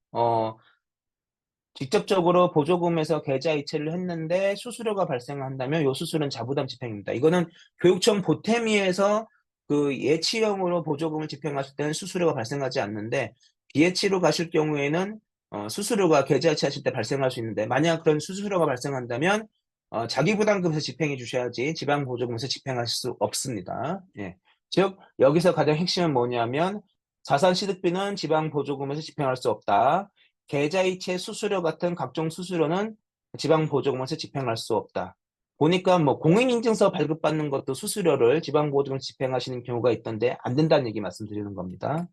직접적으로 보조금에서 계좌 이체를 했는데 수수료가 발생한다면 요 수수료는 자부담 집행입니다. 이거는 교육청 보태미에서 그 예치형으로 보조금을 집행하실 때는 수수료가 발생하지 않는데 비예치로 가실 경우에는 수수료가 계좌 이체하실 때 발생할 수 있는데 만약 그런 수수료가 발생한다면 자기부담금에서 집행해 주셔야지 지방보조금에서 집행하실 수 없습니다. 예. 즉 여기서 가장 핵심은 뭐냐면 자산취득비는 지방보조금에서 집행할 수 없다. 계좌이체 수수료 같은 각종 수수료는 지방보조금에서 집행할 수 없다. 보니까 뭐 공인인증서 발급받는 것도 수수료를 지방보조금 집행하시는 경우가 있던데 안 된다는 얘기 말씀드리는 겁니다.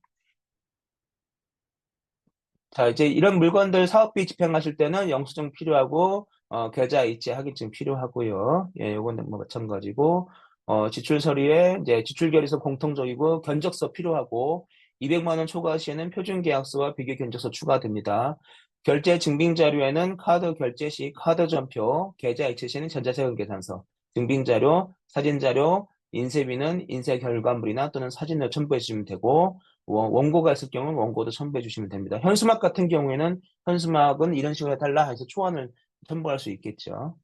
자, 이제 이런 물건들 사업비 집행하실 때는 영수증 필요하고, 계좌이체 확인증 필요하고요. 예, 요건 뭐 마찬가지고, 지출 서류에 이제 지출 결의서 공통적이고, 견적서 필요하고, 200만 원 초과 시에는 표준 계약서와 비교 견적서 추가됩니다. 결제 증빙 자료에는 카드 결제 시 카드 전표, 계좌 이체 시에는 전자세금 계산서, 증빙 자료, 사진 자료, 인쇄비는 인쇄 결과물이나 또는 사진을 첨부해 주시면 되고, 원고가 있을 경우는 원고도 첨부해 주시면 됩니다. 현수막 같은 경우에는 현수막은 이런 식으로 해달라 해서 초안을 첨부할 수 있겠죠.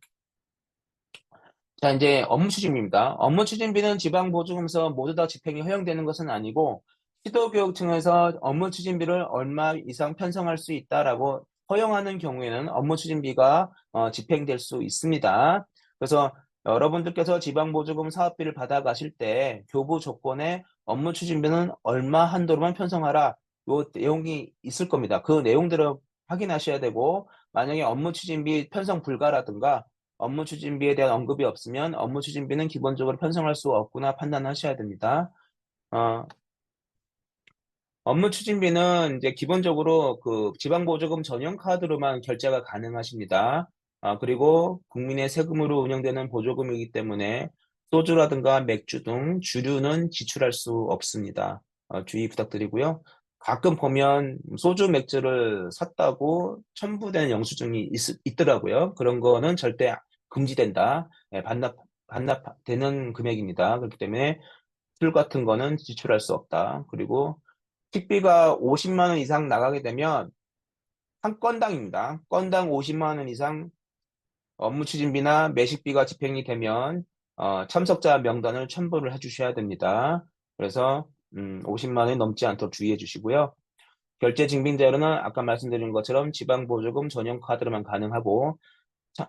자, 이제 업무 추진비입니다. 업무 추진비는 지방보조금에서 모두 다 집행이 허용되는 것은 아니고 시도교육청에서 업무 추진비를 얼마 이상 편성할 수 있다라고 허용하는 경우에는 업무 추진비가 집행될 수 있습니다. 그래서 여러분들께서 지방보조금 사업비를 받아가실 때 교부 조건에 업무 추진비는 얼마 한도로만 편성하라 요 내용이 있을 겁니다. 그 내용대로 확인하셔야 되고, 만약에 업무 추진비 편성 불가라든가 업무 추진비에 대한 언급이 없으면 업무 추진비는 기본적으로 편성할 수 없구나 판단하셔야 됩니다. 어, 업무 추진비는 이제 기본적으로 그 지방보조금 전용 카드로만 결제가 가능하십니다. 그리고 국민의 세금으로 운영되는 보조금이기 때문에 소주라든가 맥주 등 주류는 지출할 수 없습니다. 주의 부탁드리고요. 가끔 보면 소주, 맥주를 샀다고 첨부된 영수증이 있더라고요. 그런 거는 절대 금지된다. 예, 반납되는 금액입니다. 그렇기 때문에 술 같은 거는 지출할 수 없다. 그리고 식비가 50만 원 이상 나가게 되면 한 건당입니다. 건당 50만 원 이상 업무 추진비나 매식비가 집행이 되면 참석자 명단을 첨부를 해주셔야 됩니다. 그래서 50만 원이 넘지 않도록 주의해 주시고요. 결제 증빙 자료는 아까 말씀드린 것처럼 지방보조금 전용 카드로만 가능하고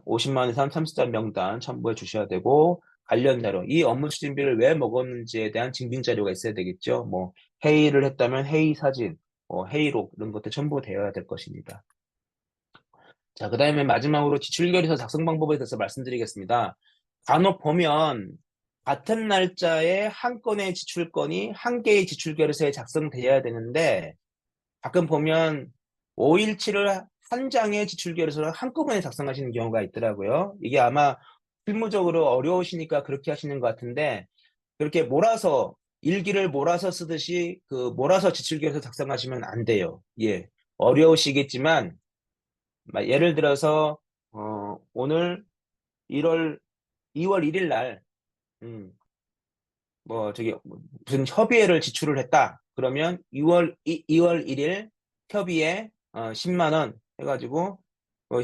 50만 원 이상 참석자 명단 첨부해 주셔야 되고 관련 자료, 이 업무 추진비를 왜 먹었는지에 대한 증빙 자료가 있어야 되겠죠. 뭐 회의를 했다면 회의 사진, 회의록 이런 것들 첨부되어야 될 것입니다. 자, 그다음에 마지막으로 지출결의서 작성 방법에 대해서 말씀드리겠습니다. 간혹 보면 같은 날짜에 한 건의 지출건이 한 개의 지출결의서에 작성되어야 되는데 가끔 보면 5일치를 한 장의 지출결의서를 한꺼번에 작성하시는 경우가 있더라고요. 이게 아마 실무적으로 어려우시니까 그렇게 하시는 것 같은데 그렇게 몰아서 일기를 몰아서 쓰듯이 그 몰아서 지출결의서 작성하시면 안 돼요. 예, 어려우시겠지만 예를 들어서 오늘 1월 2월 1일 날 음, 저기 무슨 협의회를 지출을 했다. 그러면 2월 1일 협의회 10만 원 해가지고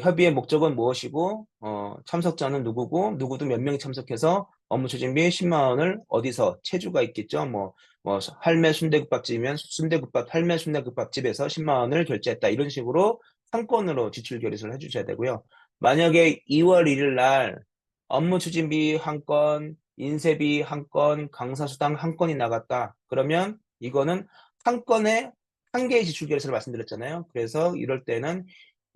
협의회 목적은 무엇이고 참석자는 누구고 누구도 몇 명이 참석해서 업무 추진비 10만 원을 어디서 체주가 있겠죠. 뭐 할매 순대국밥집이면 순대국밥 할매 순대국밥집에서 10만 원을 결제했다. 이런 식으로 한 건으로 지출 결의서를 해주셔야 되고요. 만약에 2월 1일 날 업무 추진비 한 건, 인쇄비 한 건, 강사수당 한 건이 나갔다. 그러면 이거는 한 건에 한 개의 지출 결의서를 말씀드렸잖아요. 그래서 이럴 때는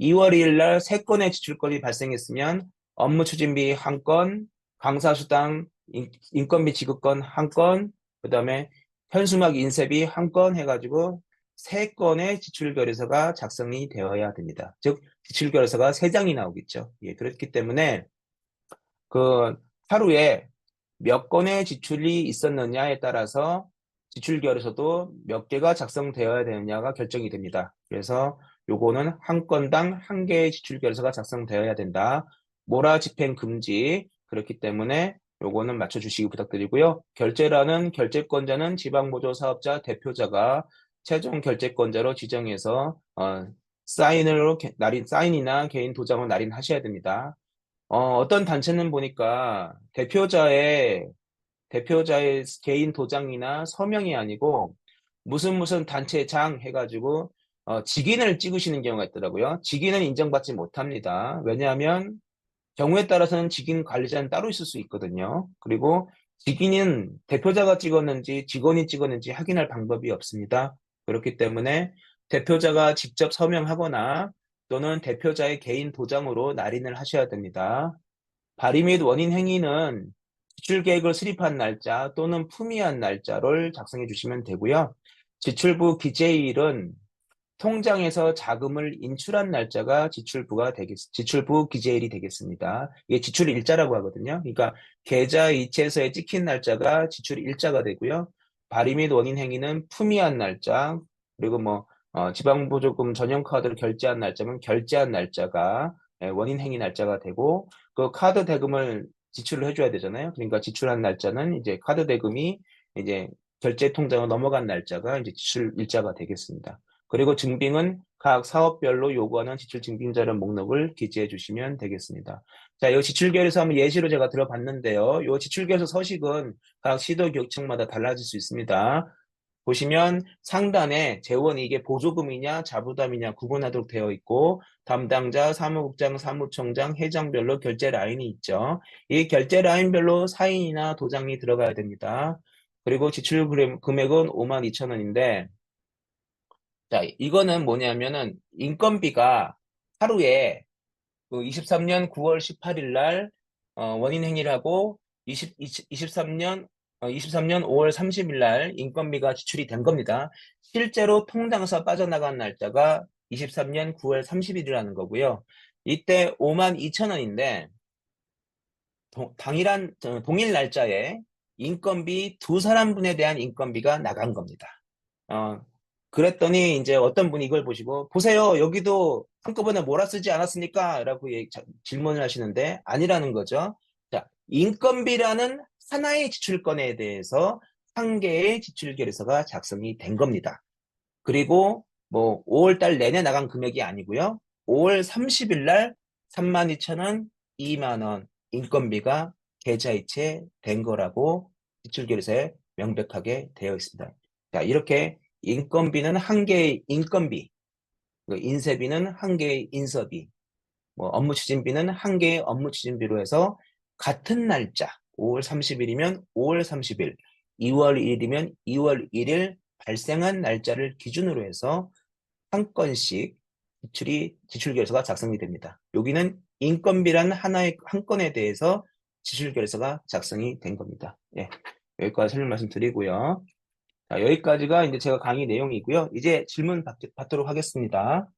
2월 2일 날 세 건의 지출건이 발생했으면 업무 추진비 한 건, 강사수당, 인건비 지급건 한 건, 그다음에 현수막 인쇄비 한 건 해가지고 세 건의 지출 결의서가 작성이 되어야 됩니다. 즉 지출 결의서가 세 장이 나오겠죠. 예, 그렇기 때문에 그 하루에 몇 건의 지출이 있었느냐에 따라서 지출 결의서도 몇 개가 작성되어야 되느냐가 결정이 됩니다. 그래서 요거는 한 건당 한 개의 지출 결의서가 작성되어야 된다. 몰아 집행 금지. 그렇기 때문에 요거는 맞춰주시기 부탁드리고요. 결제라는 결제권자는 지방보조 사업자 대표자가 최종 결제권자로 지정해서 사인이나 개인 도장을 날인하셔야 됩니다. 어떤 단체는 보니까 대표자의 개인 도장이나 서명이 아니고 무슨 단체장 해가지고 직인을 찍으시는 경우가 있더라고요. 직인은 인정받지 못합니다. 왜냐하면 경우에 따라서는 직인 관리자는 따로 있을 수 있거든요. 그리고 직인은 대표자가 찍었는지 직원이 찍었는지 확인할 방법이 없습니다. 그렇기 때문에 대표자가 직접 서명하거나 또는 대표자의 개인 도장으로 날인을 하셔야 됩니다. 발의 및 원인 행위는 지출 계획을 수립한 날짜 또는 품위한 날짜를 작성해 주시면 되고요. 지출부 기재일은 통장에서 자금을 인출한 날짜가 지출부 기재일이 되겠습니다. 이게 지출 일자라고 하거든요. 그러니까 계좌 이체서에 찍힌 날짜가 지출 일자가 되고요. 발의 및 원인 행위는 품위한 날짜, 그리고 지방보조금 전용카드를 결제한 날짜면 결제한 날짜가 원인 행위 날짜가 되고, 그 카드 대금을 지출을 해줘야 되잖아요. 그러니까 지출한 날짜는 이제 카드 대금이 이제 결제 통장으로 넘어간 날짜가 이제 지출 일자가 되겠습니다. 그리고 증빙은 각 사업별로 요구하는 지출 증빙자료 목록을 기재해 주시면 되겠습니다. 자, 이 지출결의서 한번 예시로 제가 들어봤는데요. 이 지출결의서 서식은 각 시도교육청마다 달라질 수 있습니다. 보시면 상단에 재원이 이게 보조금이냐 자부담이냐 구분하도록 되어 있고 담당자, 사무국장, 사무총장, 회장별로 결제 라인이 있죠. 이 결제 라인별로 사인이나 도장이 들어가야 됩니다. 그리고 지출 금액은 52,000원인데 자, 이거는 뭐냐면은 인건비가 하루에 그 23년 9월 18일 날 원인 행위를 하고 23년 23년 5월 30일 날 인건비가 지출이 된 겁니다. 실제로 통장에서 빠져나간 날짜가 23년 9월 30일이라는 거고요. 이때 5만 2천 원인데 동일 날짜에 인건비 두 사람분에 대한 인건비가 나간 겁니다. 어, 그랬더니 이제 어떤 분이 이걸 보시고 보세요. 여기도 한꺼번에 몰아쓰지 않았습니까? 라고 질문을 하시는데 아니라는 거죠. 자, 인건비라는 하나의 지출건에 대해서 한 개의 지출 계획서가 작성이 된 겁니다. 그리고 뭐 5월 달 내내 나간 금액이 아니고요. 5월 30일 날 32,000원, 2만 원 인건비가 계좌이체 된 거라고 지출계획서에 명백하게 되어 있습니다. 자, 이렇게 인건비는 한 개의 인건비, 인쇄비는 한 개의 인서비, 뭐 업무 추진비는 한 개의 업무 추진비로 해서 같은 날짜 5월 30일이면 5월 30일, 2월 1일이면 2월 1일 발생한 날짜를 기준으로 해서 한 건씩 지출결서가 작성이 됩니다. 여기는 인건비라는 하나의 한 건에 대해서 지출결서가 작성이 된 겁니다. 예, 여기까지 설명 말씀드리고요. 자, 여기까지가 이제 제가 강의 내용이고요. 이제 질문 받도록 하겠습니다.